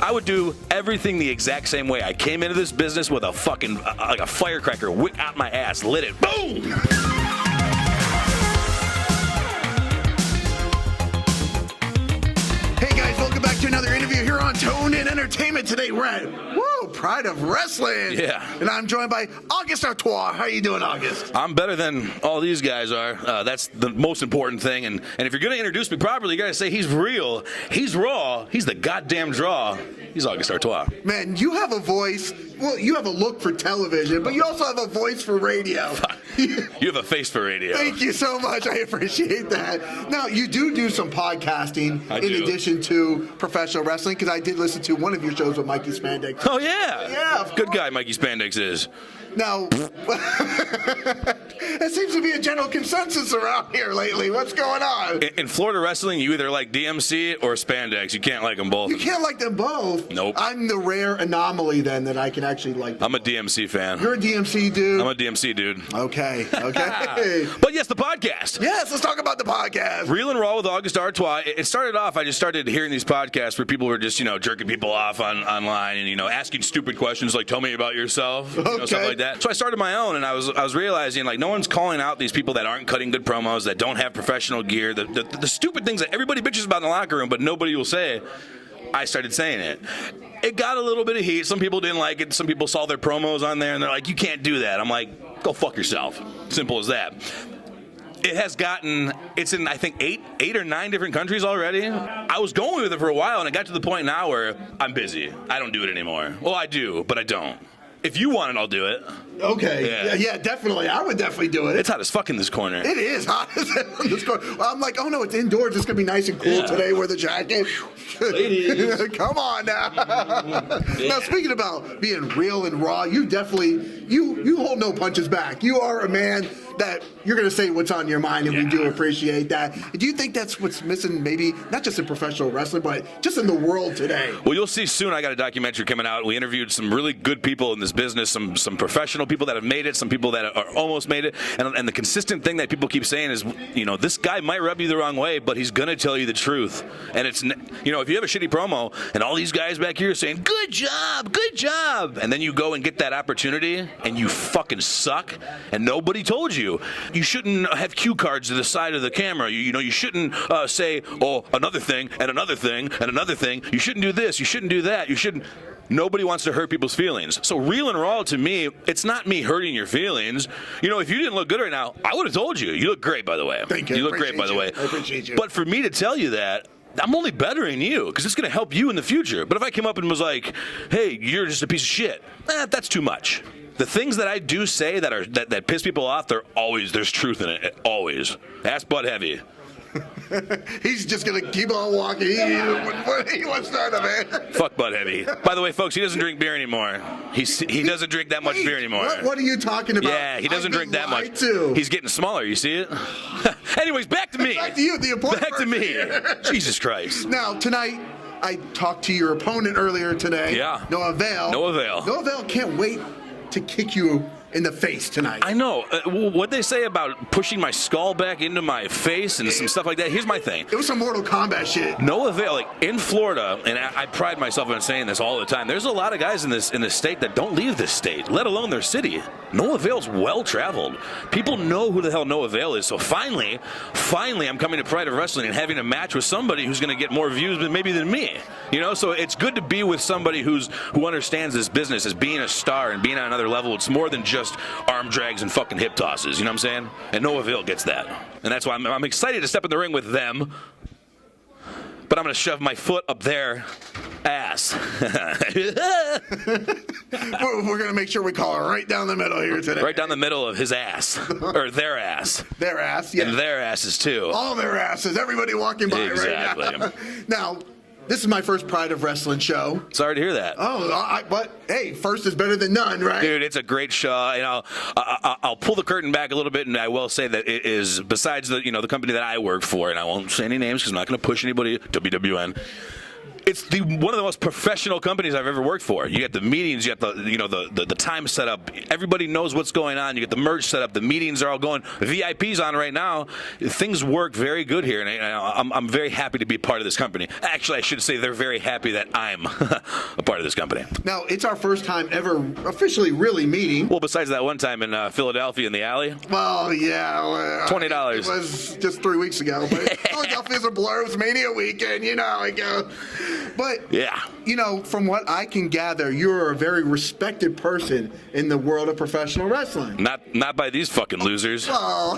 I would do everything the exact same way. I came into this business with a fucking, like a firecracker, wick out my ass, lit it, boom! Hey guys, welcome back to another interview here on Tone and Entertainment. Today we're at Pride of Wrestling. Yeah. And I'm joined by August Artois. How you doing, August? I'm better than all these guys are. That's the most important thing. And if you're going to introduce me properly, you got to say he's real, he's raw, he's the goddamn draw. He's August Artois. Man, you have a voice. Well, you have a look for television, but you also have a voice for radio. You have a face for radio. Thank you so much. I appreciate that. Now, you do some podcasting in addition to professional wrestling, because I did listen to one of your shows with Mikey Spandex. Oh, yeah. Yeah. Good guy Mikey Spandex is. Now, that seems to be a general consensus around here lately. What's going on? In Florida wrestling, you either like DMC or Spandex. You can't like them both. You can't like them both. Nope. I'm the rare anomaly then that I can actually like them I'm a both. DMC fan. You're a DMC dude? I'm a DMC dude. Okay. But yes, the podcast. Yes, let's talk about the podcast. Real and Raw with August Artois. It started off, I just started hearing these podcasts where people were just, jerking people off online and, asking stupid questions like, tell me about yourself, stuff like that. So I started my own, and I was realizing, like, no one's calling out these people that aren't cutting good promos, that don't have professional gear, the stupid things that everybody bitches about in the locker room, but nobody will say. I started saying it. It got a little bit of heat. Some people didn't like it. Some people saw their promos on there, and they're like, you can't do that. I'm like, go fuck yourself. Simple as that. It has gotten, it's in, I think, eight or nine different countries already. I was going with it for a while, and it got to the point now where I'm busy. I don't do it anymore. Well, I do, but I don't. If you want it, I'll do it. Okay. Yeah, definitely. I would definitely do it. It's hot as fuck in this corner. It is hot as hell in this corner. Well, I'm like, oh no, it's indoors. It's going to be nice and cool today with a jacket. Ladies. Come on now. Now, speaking about being real and raw, you definitely, you hold no punches back. You are a man that you're going to say what's on your mind, and we do appreciate that. Do you think that's what's missing, maybe, not just in professional wrestling, but just in the world today? Well, you'll see soon. I got a documentary coming out. We interviewed some really good people in this business, some professional people that have made it, some people that are almost made it. And the consistent thing that people keep saying is, this guy might rub you the wrong way, but he's going to tell you the truth. And it's, if you have a shitty promo and all these guys back here saying, good job, and then you go and get that opportunity and you fucking suck and nobody told you. You shouldn't have cue cards to the side of the camera. You shouldn't say, oh, another thing and another thing and another thing. You shouldn't do this. You shouldn't do that. You shouldn't. Nobody wants to hurt people's feelings. So real and raw to me, it's not me hurting your feelings. If you didn't look good right now, I would have told you. You look great, by the way. Thank you. You look great, by the way. I appreciate you. But for me to tell you that, I'm only bettering you because it's going to help you in the future. But if I came up and was like, hey, you're just a piece of shit, that's too much. The things that I do say that piss people off, there's truth in it. Always. Ask Bud Heavy. He's just going to keep on walking. He wants that, man. Fuck Bud Heavy. By the way, folks, he doesn't drink beer anymore. He doesn't drink that much beer anymore. What are you talking about? Yeah, he doesn't drink that much. Too. He's getting smaller. You see it? Anyways, back to me. Back to you, the important Back to me. Jesus Christ. Now, tonight, I talked to your opponent earlier today. Yeah. No avail. No avail. No avail can't wait to kick you in the face tonight. I know. What they say about pushing my skull back into my face and some stuff like that, here's my thing. It was some Mortal Kombat shit. No avail. Like, in Florida, and I pride myself on saying this all the time, there's a lot of guys in this state that don't leave this state, let alone their city. No avail's well-traveled. People know who the hell No Avail is. So finally, I'm coming to Pride of Wrestling and having a match with somebody who's going to get more views maybe than me. So it's good to be with somebody who understands this business as being a star and being on another level. It's more than just arm drags and fucking hip tosses, you know what I'm saying? And No Avail gets that. And that's why I'm excited to step in the ring with them, but I'm going to shove my foot up their ass. We're going to make sure we call it right down the middle here today. Right down the middle of his ass. Or their ass. Their ass, yeah. And their asses, too. All their asses. Everybody walking by right now. Now, this is my first Pride of Wrestling show. Sorry to hear that. Oh, but hey, first is better than none, right? Dude, it's a great show. I'll pull the curtain back a little bit, and I will say that it is, besides the company that I work for, and I won't say any names because I'm not going to push anybody, WWN. It's one of the most professional companies I've ever worked for. You get the meetings, you got the time set up. Everybody knows what's going on. You get the merch set up. The meetings are all going. The VIP's on right now. Things work very good here, and I'm very happy to be part of this company. Actually, I should say they're very happy that I'm a part of this company. Now, it's our first time ever officially really meeting. Well, besides that one time in Philadelphia in the alley. Well, yeah. $20. It was just 3 weeks ago. But Philadelphia's a blur. It was Mania weekend, you know. But, yeah. You know, from what I can gather, you're a very respected person in the world of professional wrestling. Not by these fucking losers. Well,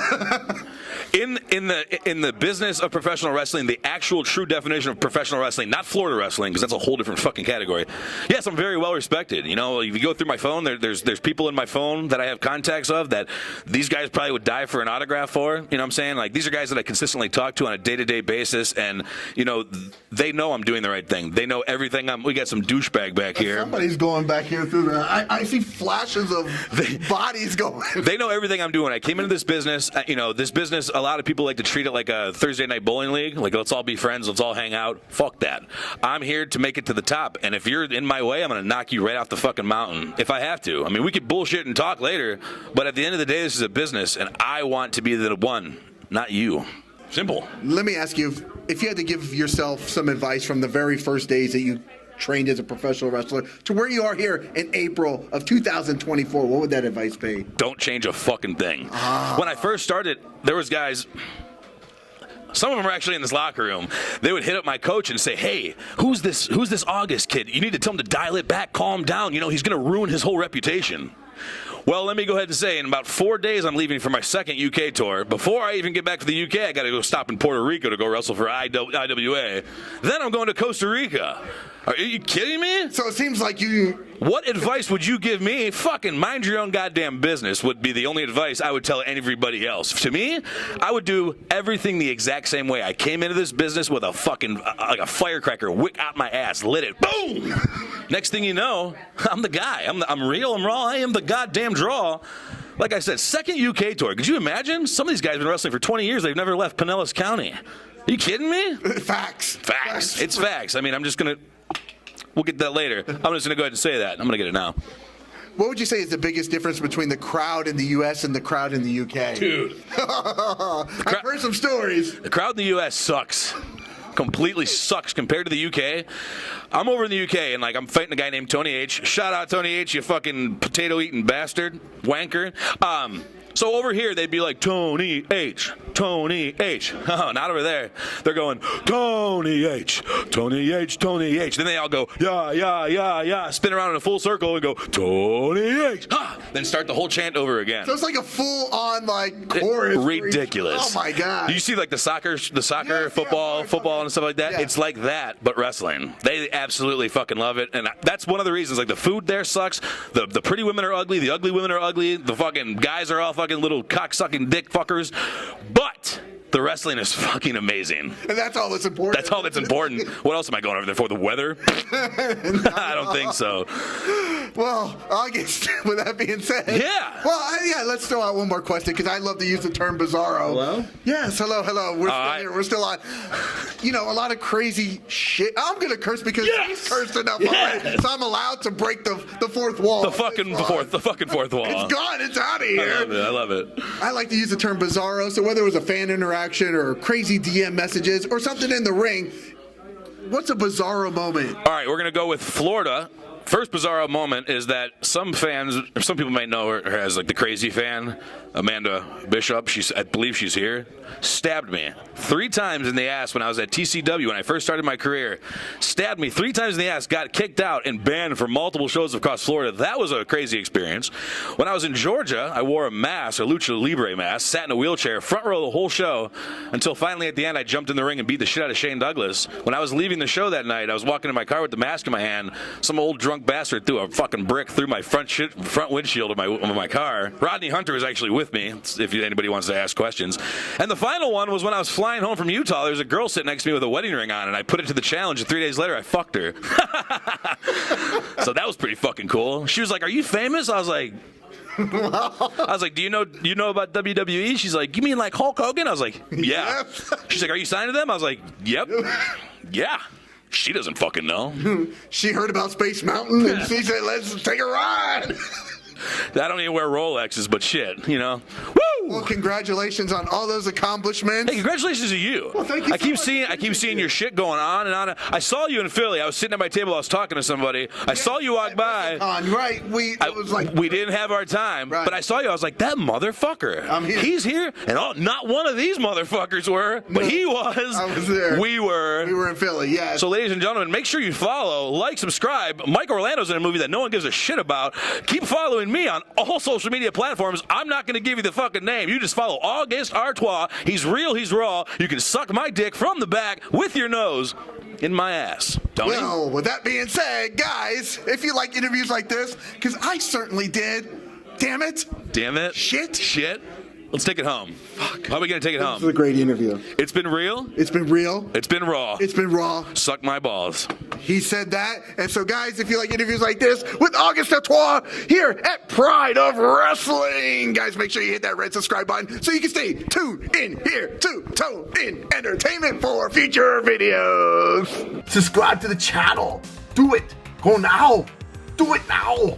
in the business of professional wrestling, the actual true definition of professional wrestling, not Florida wrestling, because that's a whole different fucking category. Yes, I'm very well respected. You know, if you go through my phone, there's people in my phone that I have contacts of that these guys probably would die for an autograph for. You know what I'm saying? Like, these are guys that I consistently talk to on a day-to-day basis, and you know, they know I'm doing the right thing. They know everything. We got some douchebag back here. Somebody's going back here through the. I see flashes of bodies going. They know everything I'm doing. I came into this business. You know, this business. A lot of people like to treat it like a Thursday night bowling league. Like, let's all be friends. Let's all hang out. Fuck that. I'm here to make it to the top. And if you're in my way, I'm gonna knock you right off the fucking mountain if I have to. I mean, we could bullshit and talk later, but at the end of the day, this is a business, and I want to be the one, not you. Simple. Let me ask you, if you had to give yourself some advice from the very first days that you trained as a professional wrestler to where you are here in April of 2024, what would that advice be? Don't change a fucking thing. When I first started, there was guys. Some of them are actually in this locker room. They would hit up my coach and say, "Hey, who's this August kid? You need to tell him to dial it back, calm down. You know, he's going to ruin his whole reputation." Well, let me go ahead and say, in about 4 days, I'm leaving for my second UK tour. Before I even get back to the UK, I got to go stop in Puerto Rico to go wrestle for IWA. Then I'm going to Costa Rica. Are you kidding me? So it seems like you... What advice would you give me? Fucking mind your own goddamn business would be the only advice I would tell everybody else. To me, I would do everything the exact same way. I came into this business with a fucking, like a firecracker, wick out my ass, lit it, boom! Next thing you know, I'm the guy. I'm real, I'm raw, I am the goddamn draw. Like I said, second UK tour. Could you imagine? Some of these guys have been wrestling for 20 years. They've never left Pinellas County. Are you kidding me? Facts. It's facts. I mean, I'm just going to... We'll get that later. I'm just going to go ahead and say that. I'm going to get it now. What would you say is the biggest difference between the crowd in the U.S. and the crowd in the U.K.? Dude. I've heard some stories. The crowd in the U.S. sucks. Completely sucks compared to the UK. I'm over in the UK, and like I'm fighting a guy named Tony H. Shout out Tony H, you fucking potato-eating bastard. Wanker. So over here, they'd be like, Tony H, Tony H. Oh, not over there. They're going, Tony H, Tony H, Tony H. Then they all go, yeah, spin around in a full circle and go, Tony H. Ah! Then start the whole chant over again. So it's like a full-on, like, chorus. Ridiculous. Oh, my God. Do you see, like, the soccer, football, and stuff like that? Yeah. It's like that, but wrestling. They absolutely fucking love it, and that's one of the reasons. Like, the food there sucks. The pretty women are ugly. The ugly women are ugly. The fucking guys are all fucking little cock-sucking dick fuckers. But the wrestling is fucking amazing. And that's all that's important. That's all that's important. What else am I going over there for? The weather? I don't think so. Well, August, with that being said. Yeah. Well, let's throw out one more question, because I love to use the term Bizarro. Hello? Yes, hello. We're still here. We're still on. You know, a lot of crazy shit. I'm going to curse because he's cursed enough already. So I'm allowed to break the fourth wall. The fucking fourth wall. It's gone. It's out of here. I love it. I like to use the term Bizarro. So whether it was a fan interaction or crazy DM messages or something in the ring, what's a Bizarro moment? All right, we're going to go with Florida. First Bizarro moment is that some fans, or some people might know her as like the crazy fan, Amanda Bishop, I believe she's here, stabbed me 3 times in the ass when I was at TCW when I first started my career. Stabbed me 3 times in the ass, got kicked out and banned from multiple shows across Florida. That was a crazy experience. When I was in Georgia, I wore a mask, a lucha libre mask, sat in a wheelchair, front row the whole show, until finally at the end I jumped in the ring and beat the shit out of Shane Douglas. When I was leaving the show that night, I was walking in my car with the mask in my hand. Some old drunk bastard threw a fucking brick through my front windshield of my car. Rodney Hunter was actually with me, if anybody wants to ask questions. And the final one was when I was flying home from Utah. There was a girl sitting next to me with a wedding ring on, and I put it to the challenge, and 3 days later I fucked her. So that was pretty fucking cool. She was like, "Are you famous?" I was like, do you know about WWE? She's like, "You mean like Hulk Hogan?" I was like, "Yeah." She's like, "Are you signed to them?" I was like, "Yep." Yeah. She doesn't fucking know. She heard about Space Mountain and she said, let's take a ride. I don't even wear Rolexes, but shit, you know. Woo! Well, congratulations on all those accomplishments. Hey, congratulations to you. Well, thank you. I keep seeing your shit going on and on. I saw you in Philly. I was sitting at my table. I was talking to somebody. I saw you walk by. Right. We didn't have our time, right. but I saw you. I was like, that motherfucker. I'm here. He's here, and not one of these motherfuckers were, but he was. I was there. We were in Philly. Yeah. So, ladies and gentlemen, make sure you follow, like, subscribe. Mike Orlando's in a movie that no one gives a shit about. Keep following me on all social media platforms. I'm not going to give you the fucking name. You just follow August Artois. He's real. He's raw. You can suck my dick from the back with your nose in my ass. Well, with that being said, guys, if you like interviews like this, because I certainly did. Damn it. Shit. Let's take it home. Fuck. How are we going to take it home? This is a great interview. It's been real. It's been real. It's been raw. It's been raw. Suck my balls. He said that. And so, guys, if you like interviews like this with August Artois here at Pride of Wrestling, guys, make sure you hit that red subscribe button so you can stay tuned in here to Tone In Entertainment for future videos. Subscribe to the channel. Do it. Go now. Do it now.